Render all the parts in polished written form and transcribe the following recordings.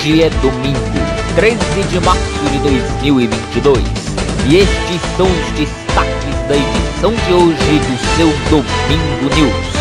Hoje é domingo, 13 de março de 2022 e estes são os destaques da edição de hoje do seu Domingo News.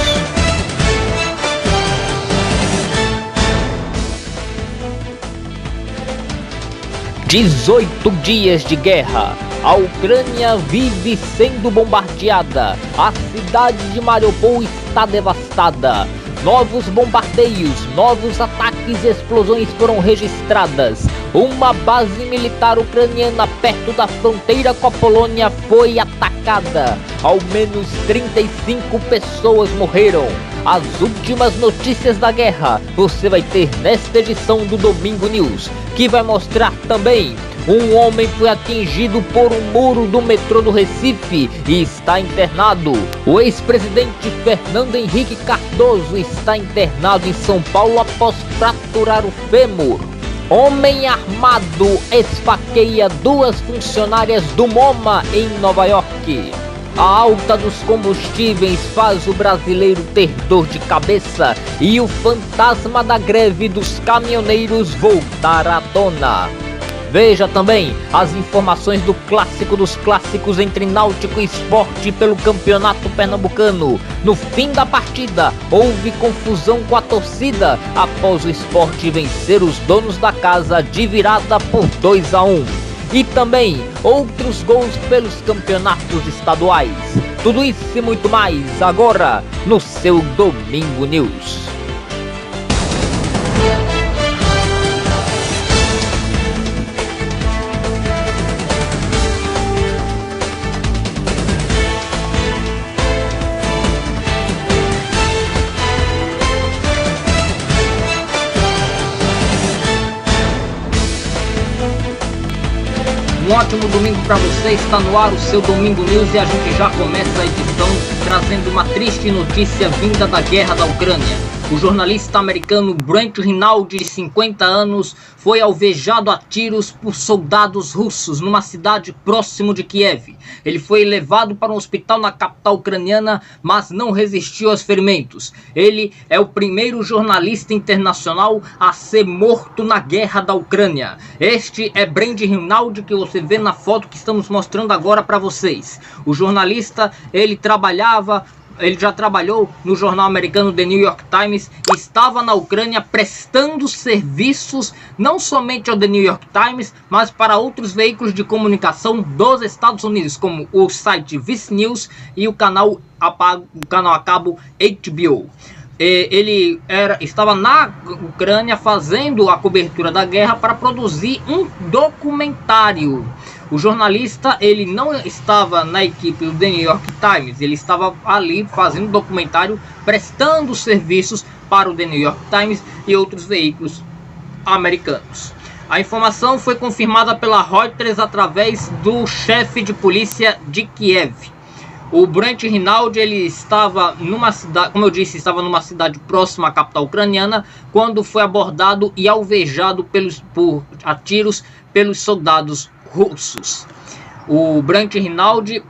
"18 dias de guerra. A Ucrânia vive sendo bombardeada. A cidade de Mariupol está devastada. Novos bombardeios, novos ataques e explosões foram registradas. Uma base militar ucraniana perto da fronteira com a Polônia foi atacada. Ao menos 35 pessoas morreram. As últimas notícias da guerra você vai ter nesta edição do Domingo News, que vai mostrar também: um homem foi atingido por um muro do metrô do Recife e está internado. O ex-presidente Fernando Henrique Cardoso está internado em São Paulo após fraturar o fêmur. Homem armado esfaqueia 2 funcionárias do MoMA em Nova York. A alta dos combustíveis faz o brasileiro ter dor de cabeça e o fantasma da greve dos caminhoneiros voltar à tona. Veja também as informações do clássico dos clássicos entre Náutico e Sport pelo Campeonato Pernambucano. No fim da partida, houve confusão com a torcida após o Sport vencer os donos da casa de virada por 2-1. E também outros gols pelos campeonatos estaduais. Tudo isso e muito mais agora no seu Domingo News. Um ótimo domingo para você, está no ar o seu Domingo News e a gente já começa a edição trazendo uma triste notícia vinda da guerra da Ucrânia. O jornalista americano Brent Rinaldi, de 50 anos, foi alvejado a tiros por soldados russos numa cidade próximo de Kiev. Ele foi levado para um hospital na capital ucraniana, mas não resistiu aos ferimentos. Ele é o primeiro jornalista internacional a ser morto na guerra da Ucrânia. Este é Brent Rinaldi, que você vê na foto que estamos mostrando agora para vocês. O jornalista, ele já trabalhou no jornal americano The New York Times e estava na Ucrânia prestando serviços não somente ao The New York Times, mas para outros veículos de comunicação dos Estados Unidos, como o site Vice News e o canal a cabo HBO. Ele estava na Ucrânia fazendo a cobertura da guerra para produzir um documentário. O jornalista, ele não estava na equipe do The New York Times, ele estava ali fazendo documentário, prestando serviços para o The New York Times e outros veículos americanos. A informação foi confirmada pela Reuters através do chefe de polícia de Kiev. O Brent Rinaldi, ele estava numa cidade, como eu disse, estava numa cidade próxima à capital ucraniana, quando foi abordado e alvejado a tiros pelos soldados russos. O Brent Rinaldi,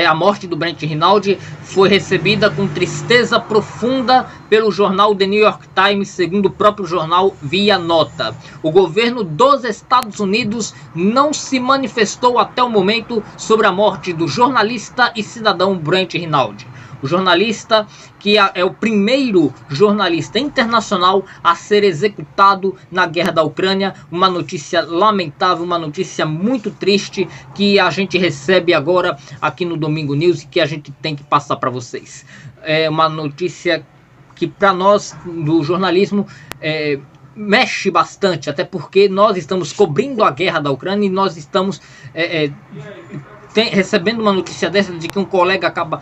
a morte do Brent Rinaldi foi recebida com tristeza profunda pelo jornal The New York Times, segundo o próprio jornal via nota. O governo dos Estados Unidos não se manifestou até o momento sobre a morte do jornalista e cidadão Brent Rinaldi. O jornalista, que é o primeiro jornalista internacional a ser executado na guerra da Ucrânia. Uma notícia lamentável, uma notícia muito triste que a gente recebe agora aqui no Domingo News e que a gente tem que passar para vocês. É uma notícia que para nós do jornalismo mexe bastante, até porque nós estamos cobrindo a guerra da Ucrânia e nós estamos recebendo uma notícia dessa de que um colega acaba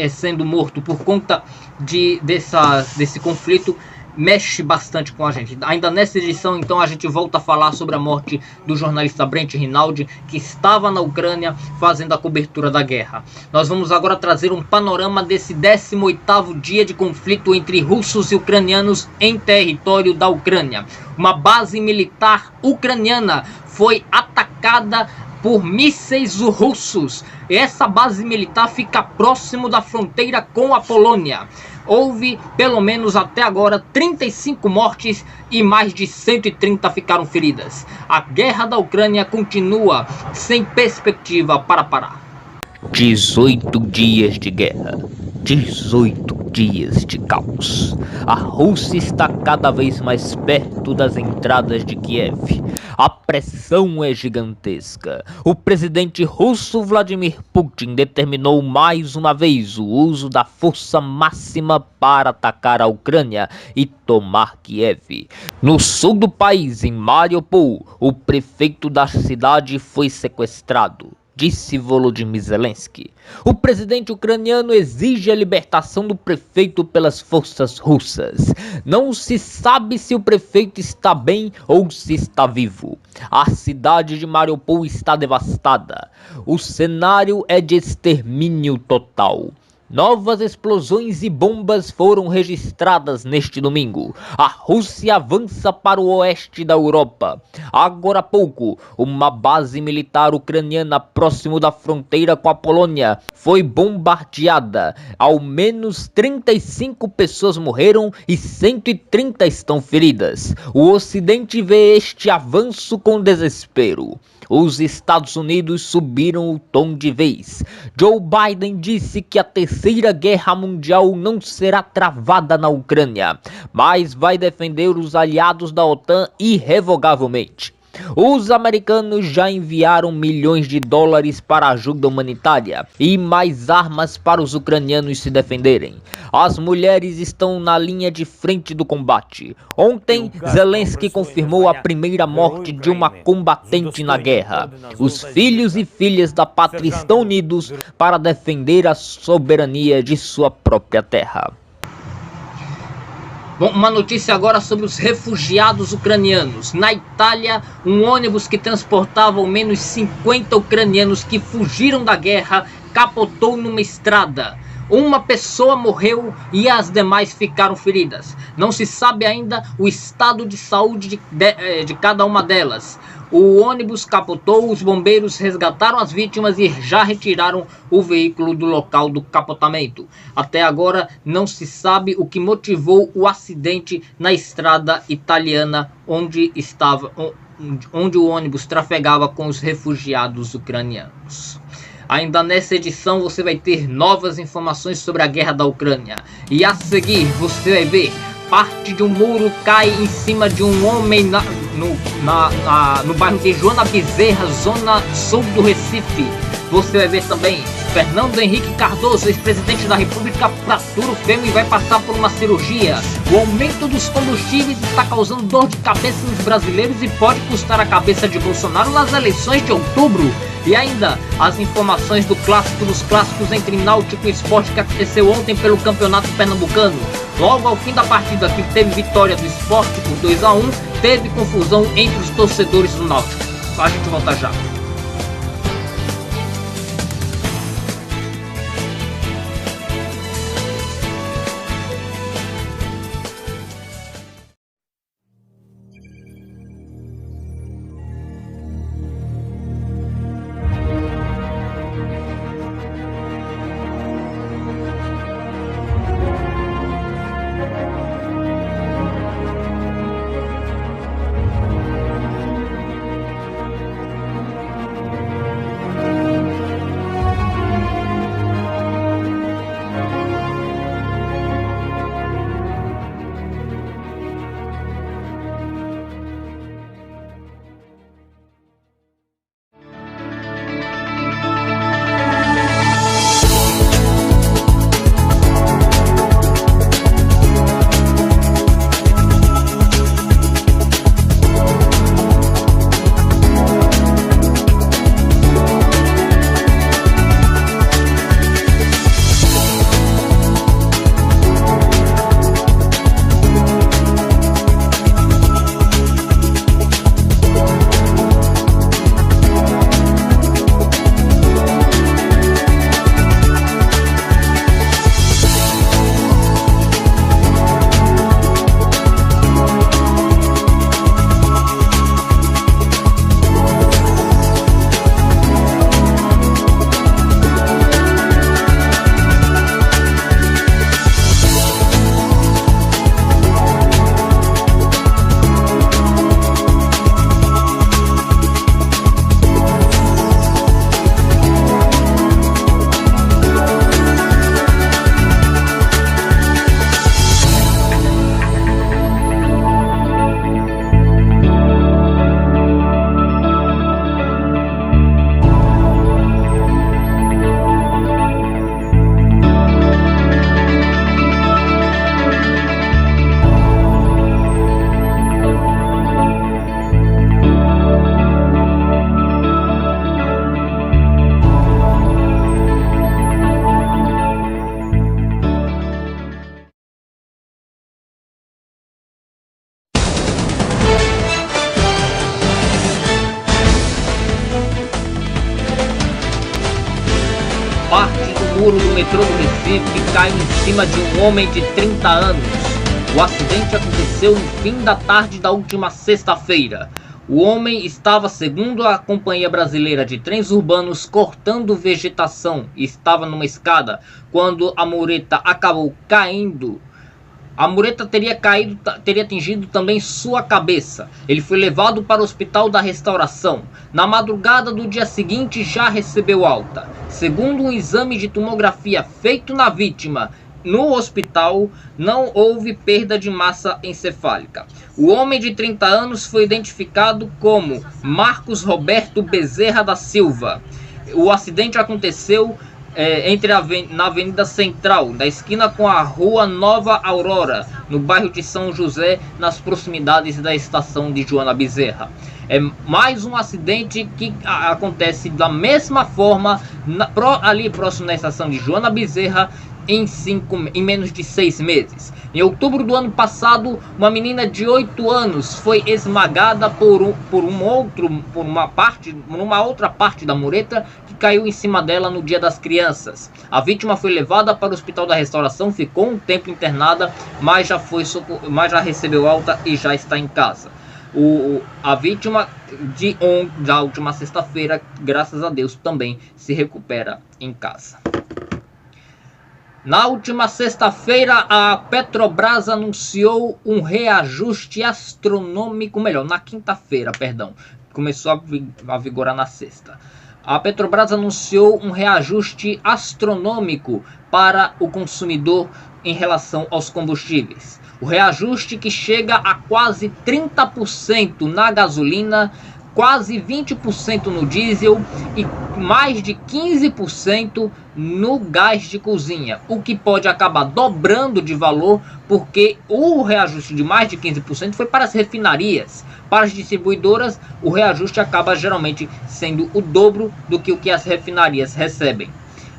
sendo morto por conta desse conflito. Mexe bastante com a gente. Ainda nessa edição, então, a gente volta a falar sobre a morte do jornalista Brent Rinaldi, que estava na Ucrânia fazendo a cobertura da guerra. Nós vamos agora trazer um panorama desse 18º dia de conflito entre russos e ucranianos em território da Ucrânia. Uma base militar ucraniana foi atacada por mísseis russos. Essa base militar fica próximo da fronteira com a Polônia. Houve, pelo menos até agora, 35 mortes e mais de 130 ficaram feridas. A guerra da Ucrânia continua sem perspectiva para parar. 18 dias de guerra, 18 dias de caos. A Rússia está cada vez mais perto das entradas de Kiev. A pressão é gigantesca. O presidente russo Vladimir Putin determinou mais uma vez o uso da força máxima para atacar a Ucrânia e tomar Kiev. No sul do país, em Mariupol, o prefeito da cidade foi sequestrado, disse Volodymyr Zelensky. O presidente ucraniano exige a libertação do prefeito pelas forças russas. Não se sabe se o prefeito está bem ou se está vivo. A cidade de Mariupol está devastada. O cenário é de extermínio total. Novas explosões e bombas foram registradas neste domingo. A Rússia avança para o oeste da Europa. Agora há pouco, uma base militar ucraniana próximo da fronteira com a Polônia foi bombardeada. Ao menos 35 pessoas morreram e 130 estão feridas. O Ocidente vê este avanço com desespero. Os Estados Unidos subiram o tom de vez. Joe Biden disse que a Terceira Guerra Mundial não será travada na Ucrânia, mas vai defender os aliados da OTAN irrevogavelmente. Os americanos já enviaram milhões de dólares para ajuda humanitária e mais armas para os ucranianos se defenderem. As mulheres estão na linha de frente do combate. Ontem, Zelensky confirmou a primeira morte de uma combatente na guerra. Os filhos e filhas da pátria estão unidos para defender a soberania de sua própria terra. Bom, uma notícia agora sobre os refugiados ucranianos. Na Itália, um ônibus que transportava ao menos 50 ucranianos que fugiram da guerra capotou numa estrada. Uma pessoa morreu e as demais ficaram feridas. Não se sabe ainda o estado de saúde de cada uma delas. O ônibus capotou, os bombeiros resgataram as vítimas e já retiraram o veículo do local do capotamento. Até agora não se sabe o que motivou o acidente na estrada italiana onde o ônibus trafegava com os refugiados ucranianos. Ainda nessa edição você vai ter novas informações sobre a guerra da Ucrânia. E a seguir você vai ver: parte de um muro cai em cima de um homem no bairro de Joana Bezerra, zona sul do Recife. Você vai ver também: Fernando Henrique Cardoso, ex-presidente da República, fratura o fêmur e vai passar por uma cirurgia. O aumento dos combustíveis está causando dor de cabeça nos brasileiros e pode custar a cabeça de Bolsonaro nas eleições de outubro. E ainda as informações do clássico dos clássicos entre Náutico e Sport que aconteceu ontem pelo Campeonato Pernambucano. Logo ao fim da partida que teve vitória do Sport por 2-1, teve confusão entre os torcedores do Náutico. A gente volta já. muro do metrô do Recife e caiu em cima de um homem de 30 anos. O acidente aconteceu no fim da tarde da última sexta-feira. O homem estava, segundo a Companhia Brasileira de Trens Urbanos, cortando vegetação e estava numa escada quando a mureta acabou caindo. A mureta teria atingido também sua cabeça. Ele foi levado para o Hospital da Restauração. Na madrugada do dia seguinte já recebeu alta. Segundo um exame de tomografia feito na vítima no hospital, não houve perda de massa encefálica. O homem de 30 anos foi identificado como Marcos Roberto Bezerra da Silva. O acidente aconteceu na Avenida Central, da esquina com a Rua Nova Aurora, no bairro de São José, nas proximidades da estação de Joana Bezerra. É mais um acidente que acontece da mesma forma ali próximo da estação de Joana Bezerra em menos de 6 meses. Em outubro do ano passado, uma menina de 8 anos foi esmagada numa outra parte da mureta que caiu em cima dela no Dia das Crianças. A vítima foi levada para o Hospital da Restauração, ficou um tempo internada, mas já recebeu alta e já está em casa. A vítima da última sexta-feira, graças a Deus, também se recupera em casa. Na última sexta-feira, a Petrobras anunciou um reajuste astronômico, na quinta-feira, começou a vigorar na sexta. A Petrobras anunciou um reajuste astronômico para o consumidor em relação aos combustíveis. O reajuste que chega a quase 30% na gasolina, quase 20% no diesel e mais de 15% no gás de cozinha, o que pode acabar dobrando de valor, porque o reajuste de mais de 15% foi para as refinarias. Para as distribuidoras, o reajuste acaba geralmente sendo o dobro do que o que as refinarias recebem.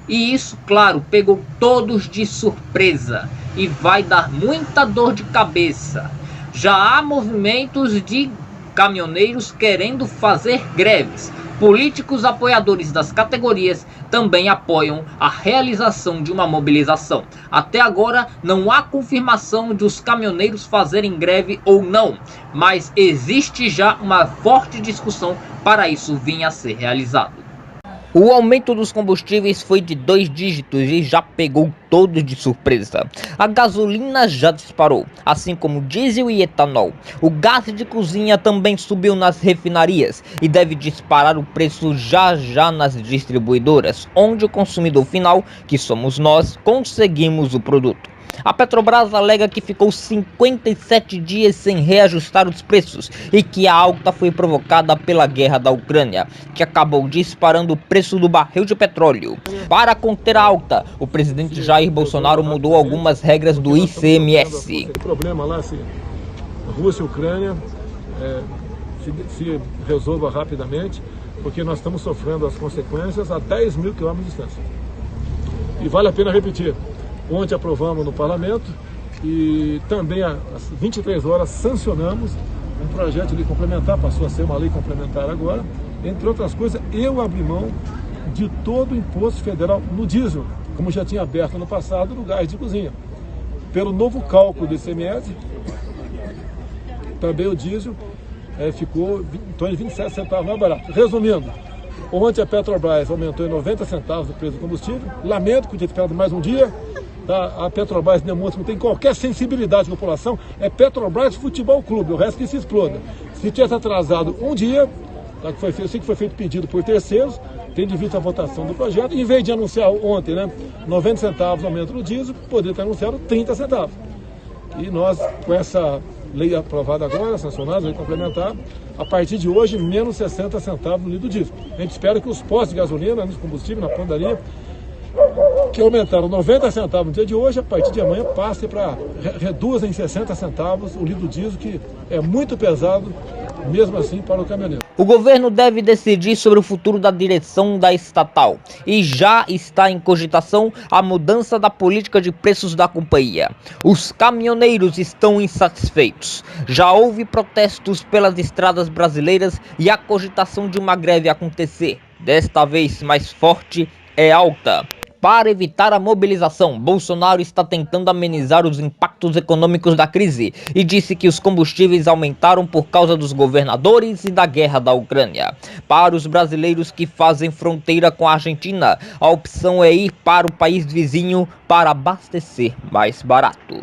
E isso, claro, pegou todos de surpresa e vai dar muita dor de cabeça. Já há movimentos de caminhoneiros querendo fazer greves. Políticos apoiadores das categorias também apoiam a realização de uma mobilização. Até agora não há confirmação de os caminhoneiros fazerem greve ou não, mas existe já uma forte discussão para isso vir a ser realizado. O aumento dos combustíveis foi de 2 dígitos e já pegou todos de surpresa. A gasolina já disparou, assim como diesel e etanol. O gás de cozinha também subiu nas refinarias e deve disparar o preço já nas distribuidoras, onde o consumidor final, que somos nós, conseguimos o produto. A Petrobras alega que ficou 57 dias sem reajustar os preços e que a alta foi provocada pela guerra da Ucrânia, que acabou disparando o preço do barril de petróleo. Para conter a alta, o presidente Jair Bolsonaro mudou algumas regras do ICMS. O problema lá, se Rússia e Ucrânia se resolva rapidamente, porque nós estamos sofrendo as consequências a 10 mil quilômetros de distância. E vale a pena repetir. Ontem aprovamos no parlamento e também às 23 horas sancionamos um projeto de lei complementar, passou a ser uma lei complementar agora. Entre outras coisas, eu abri mão de todo o imposto federal no diesel, como já tinha aberto no passado no gás de cozinha. Pelo novo cálculo do ICMS, também o diesel ficou em torno de 27 centavos mais barato. Resumindo, ontem a Petrobras aumentou em 90 centavos o preço do combustível. Lamento que tinha ficado mais um dia. A Petrobras demonstra que não tem qualquer sensibilidade com a população. É Petrobras Futebol Clube, o resto que se exploda. Se tivesse atrasado um dia, eu sei que foi feito pedido por terceiros, tendo em vista a votação do projeto, em vez de anunciar ontem 90 centavos aumento no diesel, poderia ter anunciado 30 centavos. E nós, com essa lei aprovada agora, sancionada, lei complementar, a partir de hoje, menos 60 centavos no litro diesel. A gente espera que os postos de gasolina, nos combustíveis, na padaria, que aumentaram 90 centavos no dia de hoje, a partir de amanhã passe para reduzem em 60 centavos o litro diesel, que é muito pesado, mesmo assim, para o caminhoneiro. O governo deve decidir sobre o futuro da direção da estatal e já está em cogitação a mudança da política de preços da companhia. Os caminhoneiros estão insatisfeitos. Já houve protestos pelas estradas brasileiras e a cogitação de uma greve acontecer, desta vez mais forte, é alta. Para evitar a mobilização, Bolsonaro está tentando amenizar os impactos econômicos da crise e disse que os combustíveis aumentaram por causa dos governadores e da guerra da Ucrânia. Para os brasileiros que fazem fronteira com a Argentina, a opção é ir para o país vizinho para abastecer mais barato.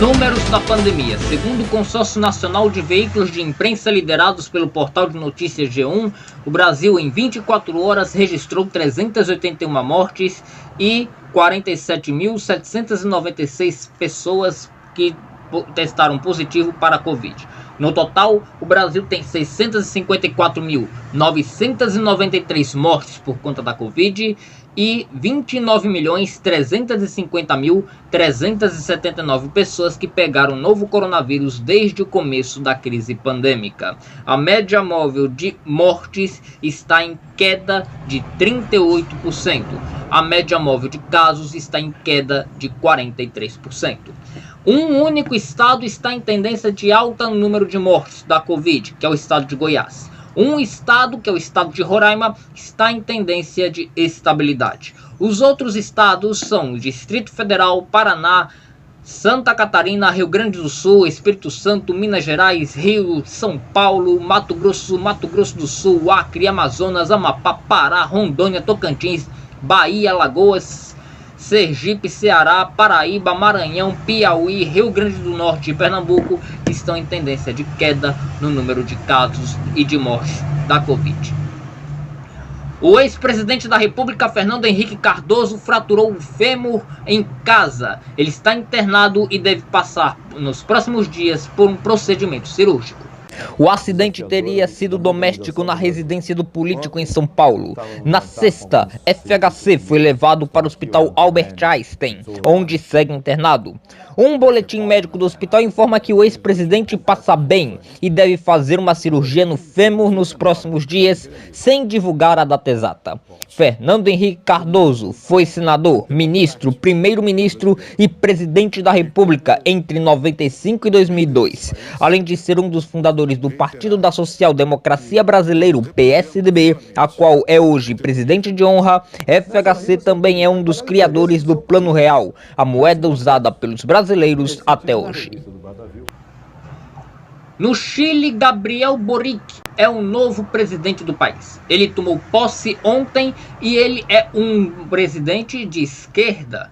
Números da pandemia. Segundo o Consórcio Nacional de Veículos de Imprensa liderados pelo portal de notícias G1, o Brasil em 24 horas registrou 381 mortes e 47.796 pessoas que testaram positivo para a Covid. No total, o Brasil tem 654.993 mortes por conta da Covid e 29.350.379 pessoas que pegaram o novo coronavírus desde o começo da crise pandêmica. A média móvel de mortes está em queda de 38%. A média móvel de casos está em queda de 43%. Um único estado está em tendência de alta no número de mortes da Covid, que é o estado de Goiás. Um estado, que é o estado de Roraima, está em tendência de estabilidade. Os outros estados são o Distrito Federal, Paraná, Santa Catarina, Rio Grande do Sul, Espírito Santo, Minas Gerais, Rio, São Paulo, Mato Grosso do Sul, Acre, Amazonas, Amapá, Pará, Rondônia, Tocantins, Bahia, Alagoas, Sergipe, Ceará, Paraíba, Maranhão, Piauí, Rio Grande do Norte e Pernambuco estão em tendência de queda no número de casos e de mortes da Covid. O ex-presidente da República, Fernando Henrique Cardoso, fraturou o fêmur em casa. Ele está internado e deve passar nos próximos dias por um procedimento cirúrgico. O acidente teria sido doméstico na residência do político em São Paulo. Na sexta, FHC foi levado para o Hospital Albert Einstein, onde segue internado. Um boletim médico do hospital informa que o ex-presidente passa bem e deve fazer uma cirurgia no fêmur nos próximos dias, sem divulgar a data exata. Fernando Henrique Cardoso foi senador, ministro, primeiro-ministro e presidente da República entre 95 e 2002, além de ser um dos fundadores do Partido da Social Democracia Brasileiro, PSDB, a qual é hoje presidente de honra. FHC também é um dos criadores do Plano Real, a moeda usada pelos brasileiros até hoje. No Chile, Gabriel Boric é o novo presidente do país. Ele tomou posse ontem e ele é um presidente de esquerda.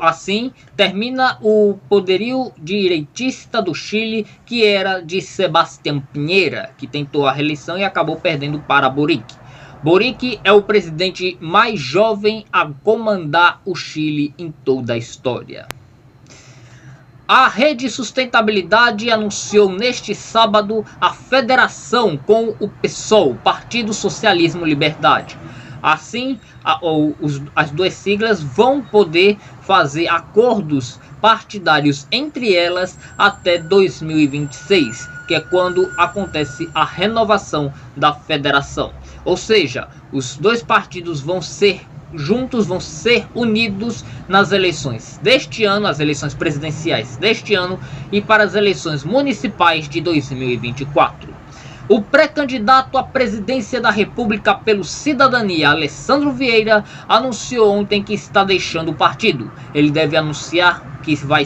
Assim, termina o poderio direitista do Chile, que era de Sebastián Piñera, que tentou a reeleição e acabou perdendo para Boric. Boric é o presidente mais jovem a comandar o Chile em toda a história. A Rede Sustentabilidade anunciou neste sábado a federação com o PSOL, Partido Socialismo Liberdade. Assim, as duas siglas vão poder fazer acordos partidários entre elas até 2026, que é quando acontece a renovação da federação. Ou seja, os dois partidos vão ser unidos nas eleições deste ano, as eleições presidenciais deste ano e para as eleições municipais de 2024. O pré-candidato à presidência da República pelo Cidadania, Alessandro Vieira, anunciou ontem que está deixando o partido. Ele deve anunciar que vai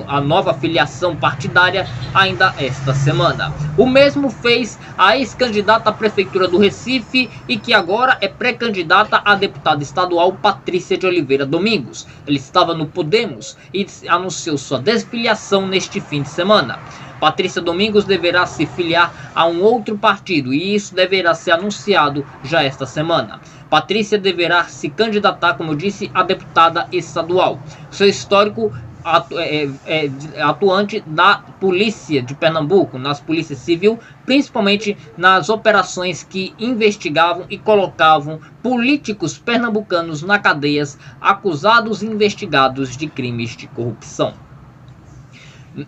a nova filiação partidária ainda esta semana. O mesmo fez a ex-candidata à Prefeitura do Recife e que agora é pré-candidata a deputada estadual, Patrícia de Oliveira Domingos. Ele estava no Podemos e anunciou sua desfiliação neste fim de semana. Patrícia Domingos deverá se filiar a um outro partido e isso deverá ser anunciado já esta semana. Patrícia deverá se candidatar, como eu disse, a deputada estadual. Seu histórico atuante da polícia de Pernambuco, nas polícias civil, principalmente nas operações que investigavam e colocavam políticos pernambucanos na cadeias, acusados e investigados de crimes de corrupção.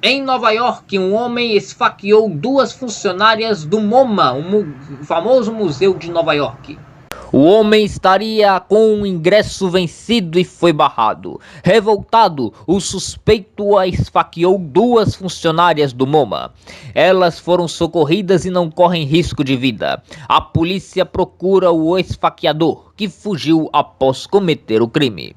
Em Nova York, um homem esfaqueou duas funcionárias do MoMA, o famoso museu de Nova York. O homem estaria com um ingresso vencido e foi barrado. Revoltado, o suspeito esfaqueou duas funcionárias do MoMA. Elas foram socorridas e não correm risco de vida. A polícia procura o esfaqueador, que fugiu após cometer o crime.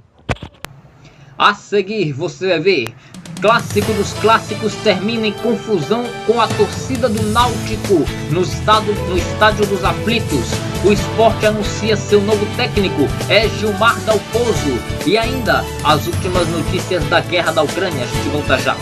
A seguir, você vai ver: clássico dos clássicos termina em confusão com a torcida do Náutico no estádio dos aflitos. O Sport anuncia seu novo técnico, é Gilmar Dalpozo. E ainda, as últimas notícias da guerra da Ucrânia. A gente volta já.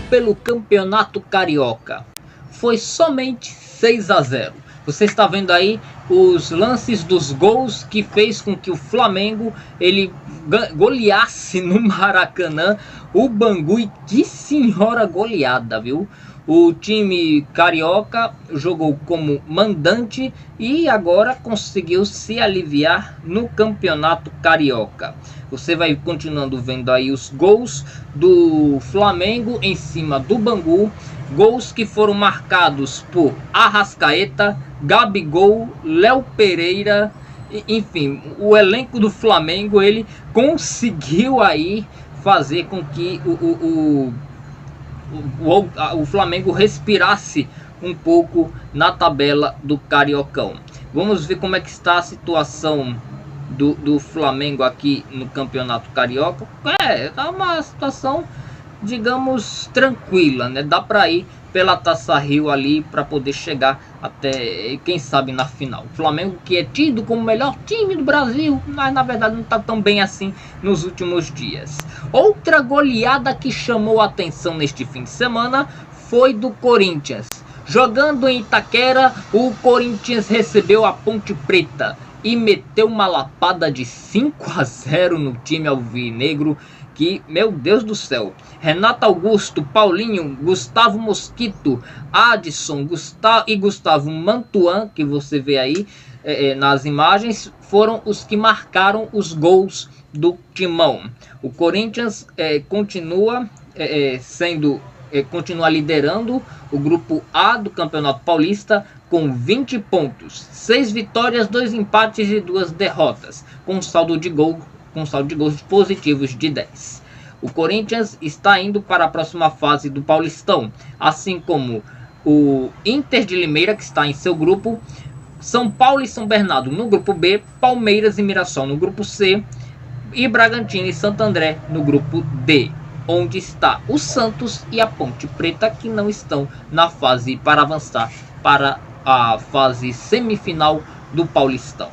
pelo Campeonato Carioca. Foi somente 6-0. Você está vendo aí os lances dos gols que fez com que o Flamengo ele goleasse no Maracanã o Bangu. E que senhora goleada, viu? O time carioca jogou como mandante e agora conseguiu se aliviar no Campeonato Carioca. Você vai continuando vendo aí os gols do Flamengo em cima do Bangu. Gols que foram marcados por Arrascaeta, Gabigol, Léo Pereira, enfim, o elenco do Flamengo ele conseguiu aí fazer com que o Flamengo respirasse um pouco na tabela do Cariocão. Vamos ver como é que está a situação do Flamengo aqui no Campeonato Carioca. Tá uma situação, digamos, tranquila, né? Dá para ir pela Taça Rio ali para poder chegar até, quem sabe, na final. O Flamengo, que é tido como o melhor time do Brasil, mas na verdade não está tão bem assim nos últimos dias. Outra goleada que chamou a atenção neste fim de semana foi do Corinthians. Jogando em Itaquera, o Corinthians recebeu a Ponte Preta e meteu uma lapada de 5-0 no time alvinegro. Que, meu Deus do céu, Renato Augusto, Paulinho, Gustavo Mosquito, Adson e Gustavo Mantuan, que você vê aí nas imagens, foram os que marcaram os gols do Timão. O Corinthians continua liderando o grupo A do Campeonato Paulista com 20 pontos, 6 vitórias, 2 empates e 2 derrotas, com saldo de gols positivos de 10. O Corinthians está indo para a próxima fase do Paulistão, assim como o Inter de Limeira, que está em seu grupo, São Paulo e São Bernardo no grupo B, Palmeiras e Mirassol no grupo C e Bragantino e Santo André no grupo D, onde está o Santos e a Ponte Preta, que não estão na fase para avançar para a fase semifinal do Paulistão.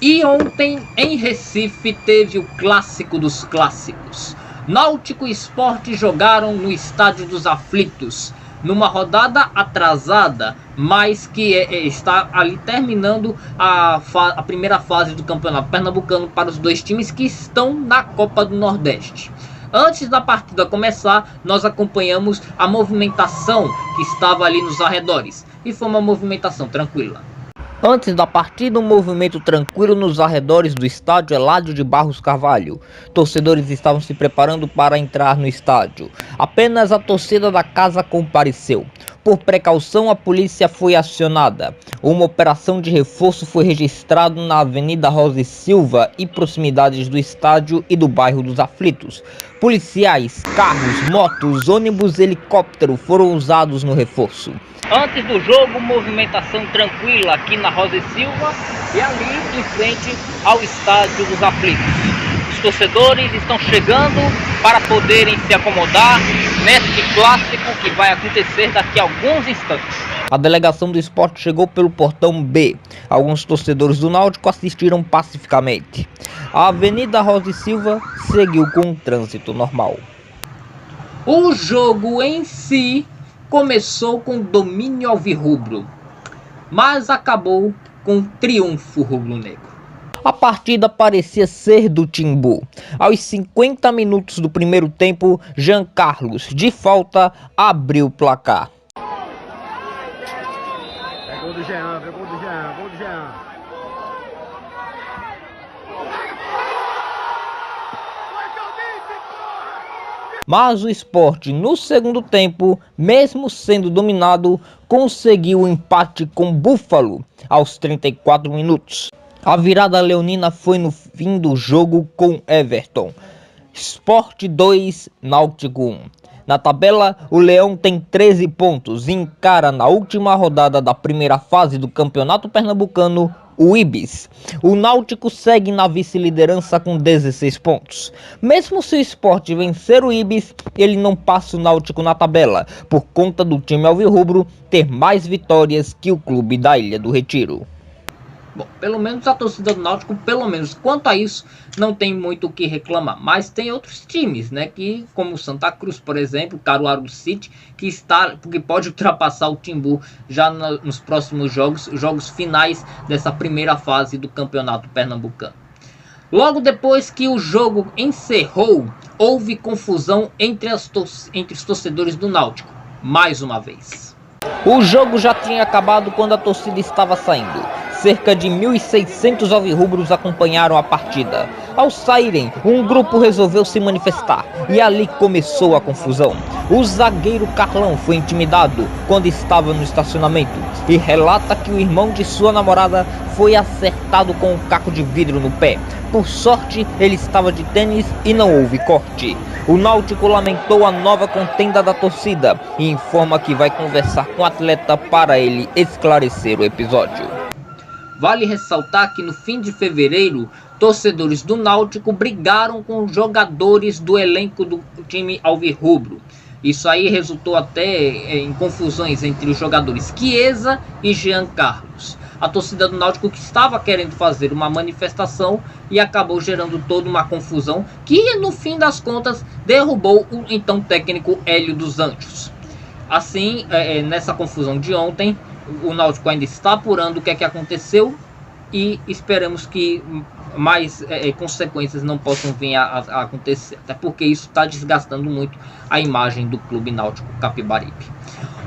E ontem em Recife teve o clássico dos clássicos. Náutico e Sport jogaram no Estádio dos Aflitos, numa rodada atrasada, mas que está ali terminando a primeira fase do Campeonato Pernambucano para os dois times que estão na Copa do Nordeste. Antes da partida começar, nós acompanhamos a movimentação que estava ali nos arredores, e foi uma movimentação tranquila. Antes da partida, um movimento tranquilo nos arredores do estádio Eládio de Barros Carvalho. Torcedores estavam se preparando para entrar no estádio. Apenas a torcida da casa compareceu. Por precaução, a polícia foi acionada. Uma operação de reforço foi registrada na Avenida Rosa e Silva e proximidades do estádio e do bairro dos Aflitos. Policiais, carros, motos, ônibus e helicóptero foram usados no reforço. Antes do jogo, movimentação tranquila aqui na Rosa e Silva e ali em frente ao Estádio dos Aflitos. Os torcedores estão chegando para poderem se acomodar neste clássico que vai acontecer daqui a alguns instantes. A delegação do Sport chegou pelo portão B. Alguns torcedores do Náutico assistiram pacificamente. A Avenida Rosa e Silva seguiu com o trânsito normal. O jogo em si começou com domínio alvirrubro, mas acabou com triunfo rubro-negro. A partida parecia ser do Timbu. Aos 50 minutos do primeiro tempo, Jean Carlos, de falta, abriu o placar. Gol do Jean, gol do Jean, gol do Jean. Mas o Sport, no segundo tempo, mesmo sendo dominado, conseguiu o empate com Búfalo aos 34 minutos. A virada leonina foi no fim do jogo com Everton. Sport 2, Náutico 1. Na tabela, o Leão tem 13 pontos e encara na última rodada da primeira fase do Campeonato Pernambucano o Ibis. O Náutico segue na vice-liderança com 16 pontos. Mesmo se o Sport vencer o Ibis, ele não passa o Náutico na tabela, por conta do time alvirrubro ter mais vitórias que o clube da Ilha do Retiro. Bom, pelo menos a torcida do Náutico, pelo menos quanto a isso, não tem muito o que reclamar. Mas tem outros times, né, que, como o Santa Cruz, por exemplo, Caruaru City, que pode ultrapassar o Timbu já nos próximos jogos finais dessa primeira fase do Campeonato Pernambucano. Logo depois que o jogo encerrou, houve confusão entre os torcedores do Náutico, mais uma vez. O jogo já tinha acabado quando a torcida estava saindo. Cerca de 1.600 alvirrubros acompanharam a partida. Ao saírem, um grupo resolveu se manifestar e ali começou a confusão. O zagueiro Carlão foi intimidado quando estava no estacionamento e relata que o irmão de sua namorada foi acertado com um caco de vidro no pé. Por sorte, ele estava de tênis e não houve corte. O Náutico lamentou a nova contenda da torcida e informa que vai conversar com o atleta para ele esclarecer o episódio. Vale ressaltar que no fim de fevereiro, torcedores do Náutico brigaram com jogadores do elenco do time alvirrubro. Isso aí resultou até em confusões entre os jogadores Chiesa e Jean Carlos. A torcida do Náutico que estava querendo fazer uma manifestação e acabou gerando toda uma confusão que no fim das contas derrubou o então técnico Hélio dos Anjos. Assim, nessa confusão de ontem, o Náutico ainda está apurando o que é que aconteceu e esperamos que mais consequências não possam vir a acontecer, até porque isso está desgastando muito a imagem do Clube Náutico Capibaribe.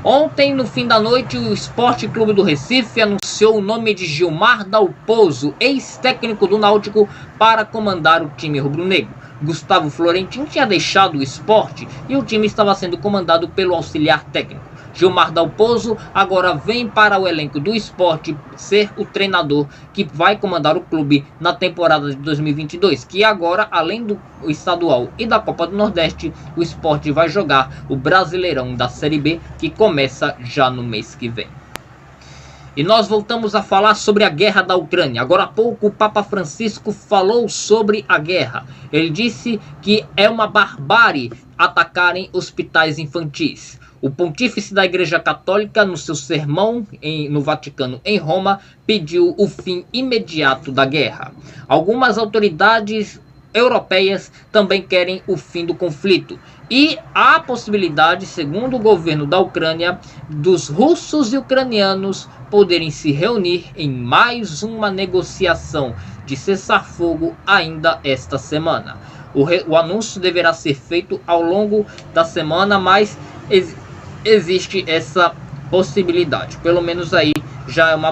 Ontem, no fim da noite, o Sport Clube do Recife anunciou o nome de Gilmar Dalpozo, ex-técnico do Náutico, para comandar o time rubro-negro. Gustavo Florentino tinha deixado o Sport e o time estava sendo comandado pelo auxiliar técnico. Gilmar Dalpozo agora vem para o elenco do Sport ser o treinador que vai comandar o clube na temporada de 2022, que agora, além do estadual e da Copa do Nordeste, o Sport vai jogar o Brasileirão da Série B, que começa já no mês que vem. E nós voltamos a falar sobre a guerra da Ucrânia. Agora há pouco o Papa Francisco falou sobre a guerra. Ele disse que é uma barbárie atacarem hospitais infantis. O pontífice da Igreja Católica, no seu sermão no Vaticano, em Roma, pediu o fim imediato da guerra. Algumas autoridades europeias também querem o fim do conflito. E há possibilidade, segundo o governo da Ucrânia, dos russos e ucranianos poderem se reunir em mais uma negociação de cessar-fogo ainda esta semana. O anúncio deverá ser feito ao longo da semana, mas existe essa possibilidade. Pelo menos aí já é uma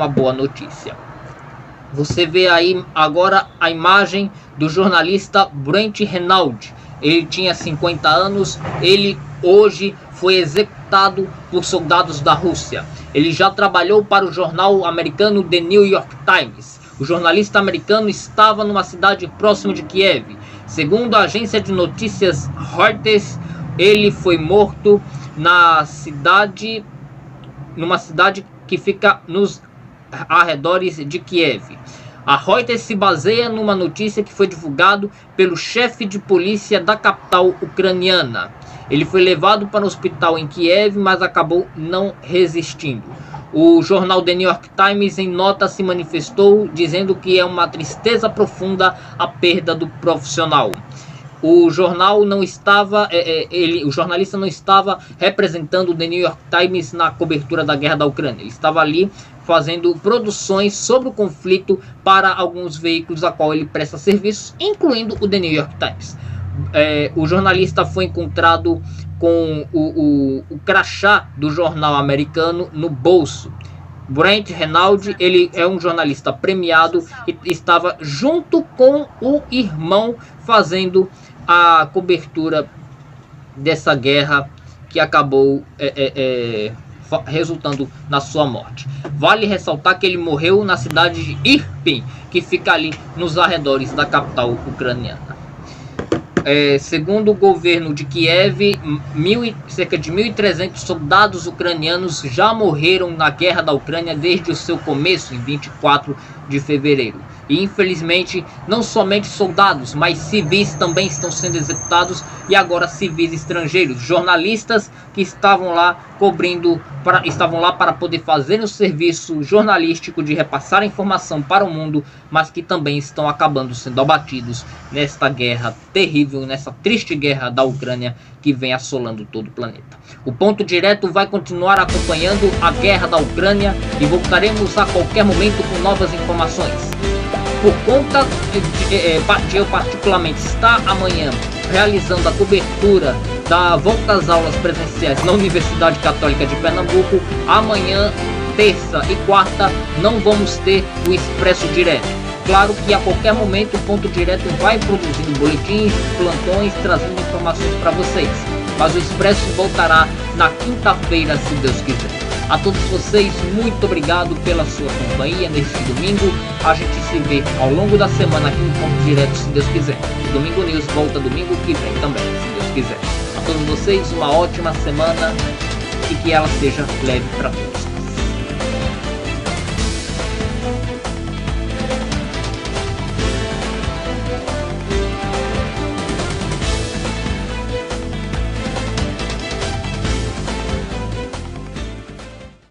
boa notícia. Você vê aí agora a imagem do jornalista Brent Renaud. Ele tinha 50 anos, ele hoje foi executado por soldados da Rússia. Ele já trabalhou para o jornal americano The New York Times. O jornalista americano estava numa cidade próxima de Kiev. Segundo a agência de notícias Reuters, ele foi morto numa cidade que fica nos arredores de Kiev. A Reuters se baseia numa notícia que foi divulgada pelo chefe de polícia da capital ucraniana. Ele foi levado para o hospital em Kiev, mas acabou não resistindo. O jornal The New York Times, em nota, se manifestou dizendo que é uma tristeza profunda a perda do profissional. O jornal não estava, o jornalista não estava representando o The New York Times na cobertura da guerra da Ucrânia. Ele estava ali fazendo produções sobre o conflito para alguns veículos a qual ele presta serviços, incluindo o The New York Times. O jornalista foi encontrado com o crachá do jornal americano no bolso. Brent Renaud, ele é um jornalista premiado e estava junto com o irmão fazendo a cobertura dessa guerra que acabou resultando na sua morte. Vale ressaltar que ele morreu na cidade de Irpin, que fica ali nos arredores da capital ucraniana. Segundo o governo de Kiev, cerca de 1.300 soldados ucranianos já morreram na guerra da Ucrânia desde o seu começo, em 24 de fevereiro. E infelizmente não somente soldados, mas civis também estão sendo executados, e agora civis estrangeiros, jornalistas que estavam lá para poder fazer o serviço jornalístico de repassar a informação para o mundo, mas que também estão acabando sendo abatidos nesta guerra terrível, nessa triste guerra da Ucrânia que vem assolando todo o planeta. O Ponto Direto vai continuar acompanhando a guerra da Ucrânia e voltaremos a qualquer momento com novas informações. Por conta de eu particularmente estar amanhã realizando a cobertura da volta às aulas presenciais na Universidade Católica de Pernambuco, amanhã, terça e quarta, não vamos ter o Expresso Direto. Claro que a qualquer momento o Ponto Direto vai produzindo boletins, plantões, trazendo informações para vocês. Mas o Expresso voltará na quinta-feira, se Deus quiser. A todos vocês, muito obrigado pela sua companhia neste domingo. A gente se vê ao longo da semana aqui no Ponto Direto, se Deus quiser. O Domingo News volta domingo que vem também, se Deus quiser. A todos vocês, uma ótima semana e que ela seja leve para todos.